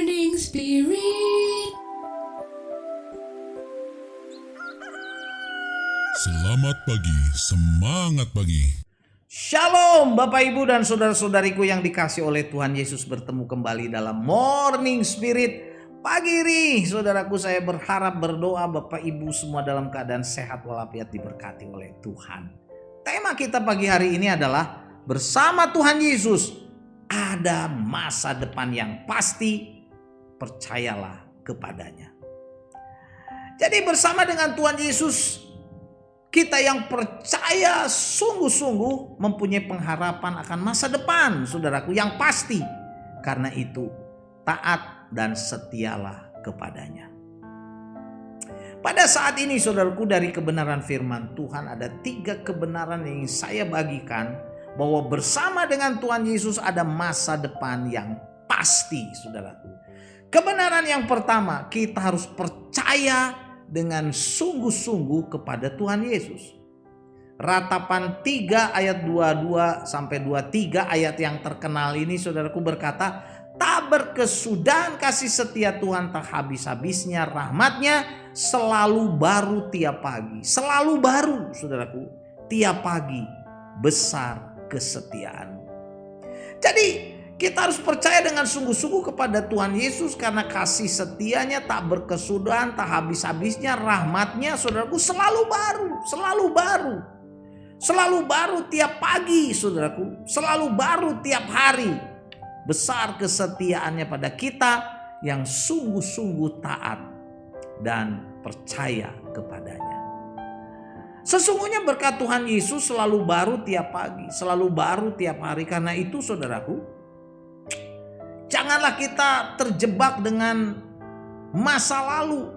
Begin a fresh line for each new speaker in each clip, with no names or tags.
Morning Spirit.
Selamat pagi, semangat pagi.
Shalom Bapak Ibu dan saudara-saudariku yang dikasih oleh Tuhan Yesus, bertemu kembali dalam Morning Spirit pagi ini. Saudaraku, saya berharap berdoa Bapak Ibu semua dalam keadaan sehat walafiat, diberkati oleh Tuhan. Tema kita pagi hari ini adalah bersama Tuhan Yesus ada masa depan yang pasti, percayalah kepadanya. Jadi bersama dengan Tuhan Yesus, kita yang percaya sungguh-sungguh mempunyai pengharapan akan masa depan, saudaraku, yang pasti. Karena itu taat dan setialah kepadanya. Pada saat ini saudaraku, dari kebenaran firman Tuhan ada 3 kebenaran yang ingin saya bagikan, bahwa bersama dengan Tuhan Yesus ada masa depan yang pasti, saudaraku. Kebenaran yang pertama, kita harus percaya dengan sungguh-sungguh kepada Tuhan Yesus. Ratapan 3 ayat 22 sampai 23 ayat yang terkenal ini, saudaraku, berkata, tak berkesudahan kasih setia Tuhan, tak habis-habisnya rahmatnya, selalu baru tiap pagi. Selalu baru, saudaraku, tiap pagi besar kesetiaan. Jadi kita harus percaya dengan sungguh-sungguh kepada Tuhan Yesus, karena kasih setianya tak berkesudahan, tak habis-habisnya rahmatnya, saudaraku, selalu baru, selalu baru. Selalu baru tiap pagi, saudaraku, selalu baru tiap hari. Besar kesetiaannya pada kita yang sungguh-sungguh taat dan percaya kepadanya. Sesungguhnya berkat Tuhan Yesus selalu baru tiap pagi, selalu baru tiap hari. Karena itu saudaraku, janganlah kita terjebak dengan masa lalu.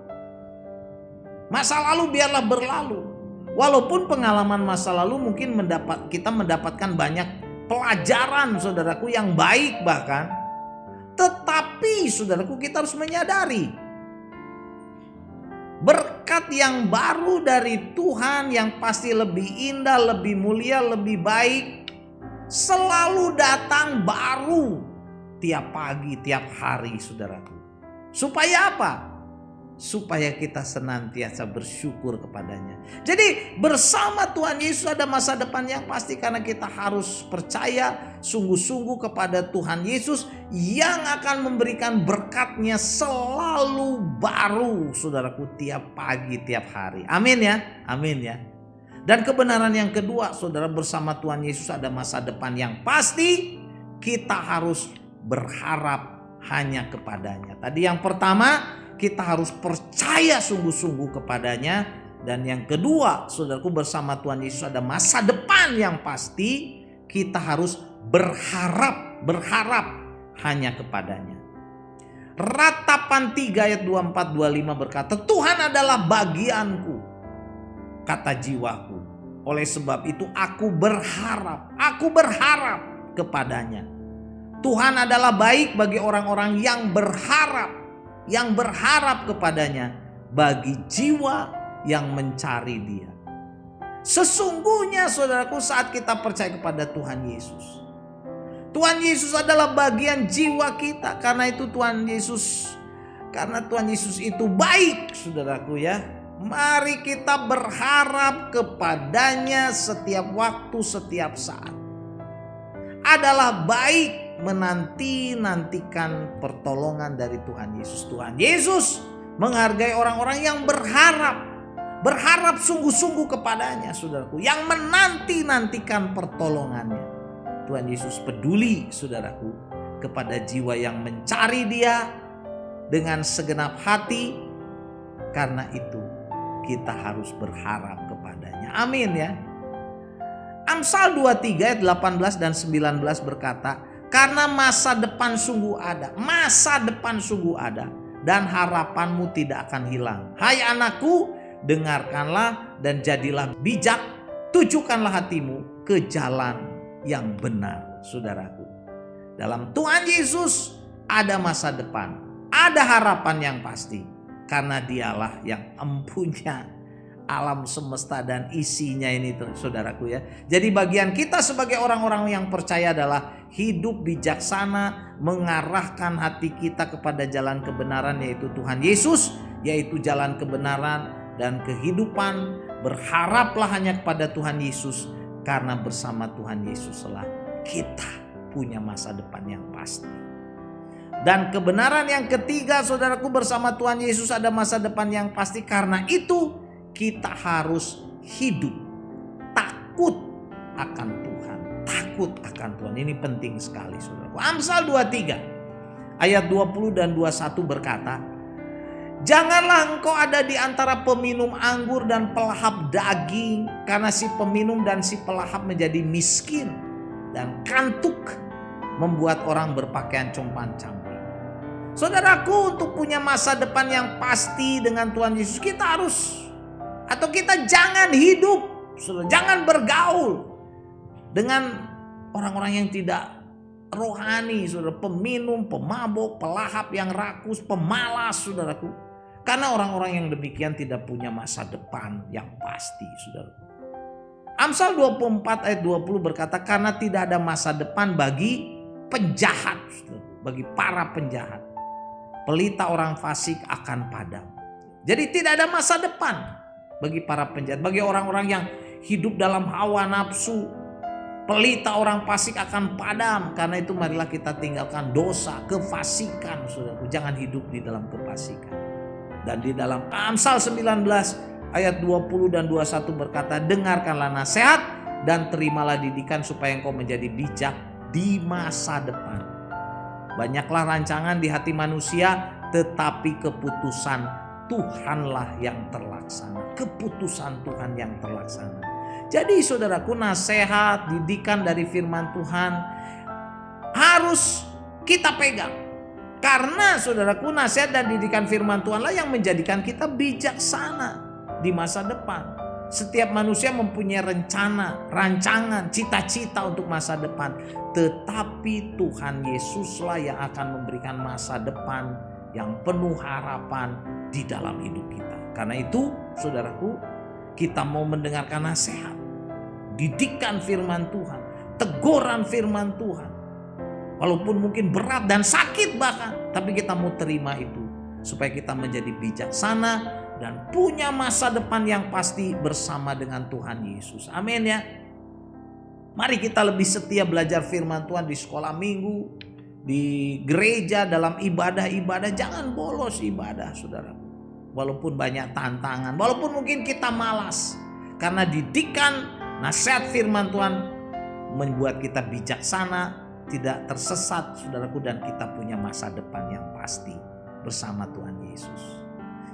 Masa lalu biarlah berlalu. Walaupun pengalaman masa lalu mungkin kita mendapatkan banyak pelajaran, saudaraku, yang baik bahkan. Tetapi saudaraku, kita harus menyadari berkat yang baru dari Tuhan yang pasti lebih indah, lebih mulia, lebih baik, selalu datang baru tiap pagi, tiap hari, saudaraku. Supaya apa? Supaya kita senantiasa bersyukur kepadanya. Jadi bersama Tuhan Yesus ada masa depan yang pasti, karena kita harus percaya sungguh-sungguh kepada Tuhan Yesus yang akan memberikan berkatnya selalu baru, saudaraku, tiap pagi, tiap hari. Amin ya, amin ya. Dan kebenaran yang kedua, saudara, bersama Tuhan Yesus ada masa depan yang pasti, kita harus berharap hanya kepadanya. Tadi yang pertama, kita harus percaya sungguh-sungguh kepadanya. Dan yang kedua, saudaraku, bersama Tuhan Yesus ada masa depan yang pasti, kita harus berharap hanya kepadanya. Ratapan 3 ayat 24-25 berkata, Tuhan adalah bagianku, kata jiwaku. Oleh sebab itu aku berharap kepadanya. Tuhan adalah baik bagi orang-orang yang berharap kepadanya, bagi jiwa yang mencari Dia. Sesungguhnya saudaraku, saat kita percaya kepada Tuhan Yesus, Tuhan Yesus adalah bagian jiwa kita. Karena Tuhan Yesus itu baik, saudaraku ya. Mari kita berharap kepadanya setiap waktu, setiap saat. Adalah baik, menantikan pertolongan dari Tuhan Yesus. Tuhan Yesus menghargai orang-orang yang berharap sungguh-sungguh kepadanya, saudaraku, yang menantikan pertolongannya. Tuhan Yesus peduli, saudaraku, kepada jiwa yang mencari Dia dengan segenap hati. Karena itu kita harus berharap kepadanya. Amin ya. Amsal 23 ayat 18 dan 19 berkata, karena masa depan sungguh ada, dan harapanmu tidak akan hilang. Hai anakku, dengarkanlah dan jadilah bijak, tujukanlah hatimu ke jalan yang benar. Saudaraku, dalam Tuhan Yesus ada masa depan, ada harapan yang pasti, karena Dialah yang empunya alam semesta dan isinya ini saudaraku ya. Jadi bagian kita sebagai orang-orang yang percaya adalah hidup bijaksana, mengarahkan hati kita kepada jalan kebenaran yaitu Tuhan Yesus, yaitu jalan kebenaran dan kehidupan. Berharaplah hanya kepada Tuhan Yesus, karena bersama Tuhan Yesuslah kita punya masa depan yang pasti. Dan kebenaran yang ketiga, saudaraku, bersama Tuhan Yesus ada masa depan yang pasti. Karena itu kita harus hidup takut akan Tuhan. Takut akan Tuhan. Ini penting sekali, saudaraku. Amsal 23 ayat 20 dan 21 berkata, janganlah engkau ada di antara peminum anggur dan pelahap daging, karena si peminum dan si pelahap menjadi miskin, dan kantuk membuat orang berpakaian compang-camping. Saudaraku, untuk punya masa depan yang pasti dengan Tuhan Yesus, kita harus, atau kita jangan hidup, jangan bergaul dengan orang-orang yang tidak rohani, saudara. Peminum, pemabuk, pelahap yang rakus, pemalas, saudaraku. Karena orang-orang yang demikian tidak punya masa depan yang pasti, saudaraku. Amsal 24 ayat 20 berkata, karena tidak ada masa depan bagi penjahat, bagi para penjahat. Pelita orang fasik akan padam. Jadi tidak ada masa depan bagi para penjahat, bagi orang-orang yang hidup dalam hawa nafsu. Pelita orang fasik akan padam. Karena itu marilah kita tinggalkan dosa, kefasikan, saudaraku. Jangan hidup di dalam kefasikan. Dan di dalam Amsal 19 ayat 20 dan 21 berkata, dengarkanlah nasihat dan terimalah didikan supaya engkau menjadi bijak di masa depan. Banyaklah rancangan di hati manusia, tetapi keputusan Tuhanlah yang terlaksana. Keputusan Tuhan yang terlaksana. Jadi saudaraku, nasihat, didikan dari firman Tuhan harus kita pegang. Karena saudaraku, nasihat dan didikan firman Tuhanlah yang menjadikan kita bijaksana di masa depan. Setiap manusia mempunyai rencana, rancangan, cita-cita untuk masa depan. Tetapi Tuhan Yesuslah yang akan memberikan masa depan yang penuh harapan di dalam hidup kita. Karena itu, saudaraku, kita mau mendengarkan nasihat, didikan firman Tuhan, teguran firman Tuhan. Walaupun mungkin berat dan sakit bahkan, tapi kita mau terima itu. Supaya kita menjadi bijaksana dan punya masa depan yang pasti bersama dengan Tuhan Yesus. Amin ya. Mari kita lebih setia belajar firman Tuhan di sekolah minggu, di gereja, dalam ibadah-ibadah. Jangan bolos ibadah, saudara. Walaupun banyak tantangan, walaupun mungkin kita malas. Karena didikan nasihat firman Tuhan membuat kita bijaksana, tidak tersesat, saudaraku. Dan kita punya masa depan yang pasti bersama Tuhan Yesus.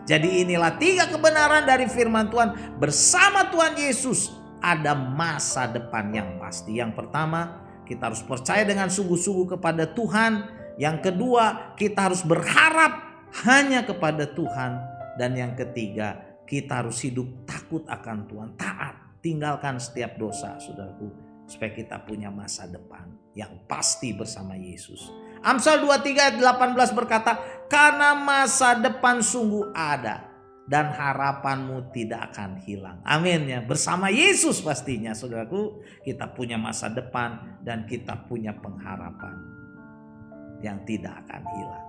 Jadi inilah 3 kebenaran dari firman Tuhan. Bersama Tuhan Yesus ada masa depan yang pasti. Yang pertama, kita harus percaya dengan sungguh-sungguh kepada Tuhan. Yang kedua, kita harus berharap hanya kepada Tuhan. Dan yang ketiga, kita harus hidup takut akan Tuhan. Taat, tinggalkan setiap dosa, saudaraku. Supaya kita punya masa depan yang pasti bersama Yesus. Amsal 23 ayat 18 berkata, karena masa depan sungguh ada dan harapanmu tidak akan hilang. Amin ya. Bersama Yesus pastinya, saudaraku, kita punya masa depan dan kita punya pengharapan yang tidak akan hilang.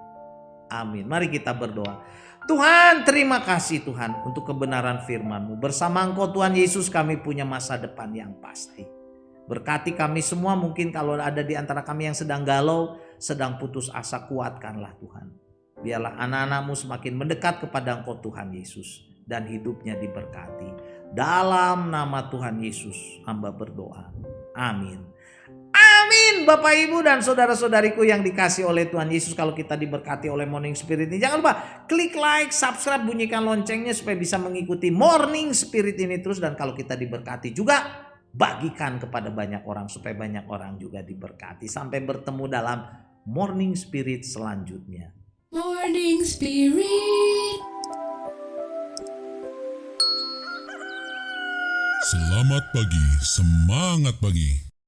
Amin. Mari kita berdoa. Tuhan, terima kasih Tuhan untuk kebenaran firman-Mu. Bersama Engkau Tuhan Yesus kami punya masa depan yang pasti. Berkati kami semua, mungkin kalau ada di antara kami yang sedang galau, sedang putus asa, kuatkanlah Tuhan. Biarlah anak-anak-Mu semakin mendekat kepada Engkau Tuhan Yesus dan hidupnya diberkati. Dalam nama Tuhan Yesus hamba berdoa. Amin. Amin. Bapak Ibu dan saudara-saudariku yang dikasih oleh Tuhan Yesus, kalau kita diberkati oleh Morning Spirit ini, jangan lupa klik like, subscribe, bunyikan loncengnya supaya bisa mengikuti Morning Spirit ini terus. Dan kalau kita diberkati juga, bagikan kepada banyak orang supaya banyak orang juga diberkati. Sampai bertemu dalam Morning Spirit selanjutnya.
Morning Spirit.
Selamat pagi, semangat pagi.